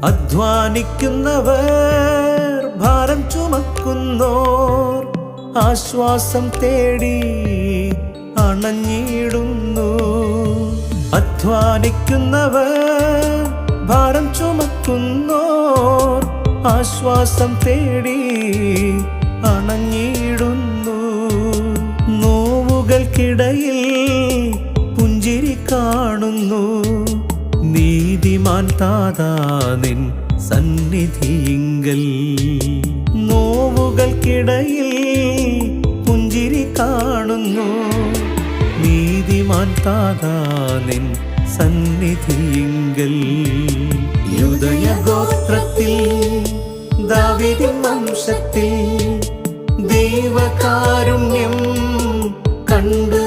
അധ്വാനിക്കുന്നവർ ഭാരം ചുമക്കുന്നോർ ആശ്വാസം തേടി അണഞ്ഞിടുന്നു. അധ്വാനിക്കുന്നവർ ഭാരം ചുമക്കുന്നോർ ആശ്വാസം തേടി അണഞ്ഞിടുന്നു. നോവുകൾക്കിടയിൽ പുഞ്ചിരി കാണുന്നു. നീതിമാൻ താതാ നിൻ സന്നിധിയിങ്കൽ. നോവുകൾക്കിടയിൽ പുഞ്ചിരി കാണുന്നു. നീതിമാൻ താതാ നിൻ സന്നിധിയിങ്കൽ. യൂദയഗോത്രത്തിൽ ദാവീദിൻ വംശത്തിൽ ദൈവകാരുണ്യം കണ്ടു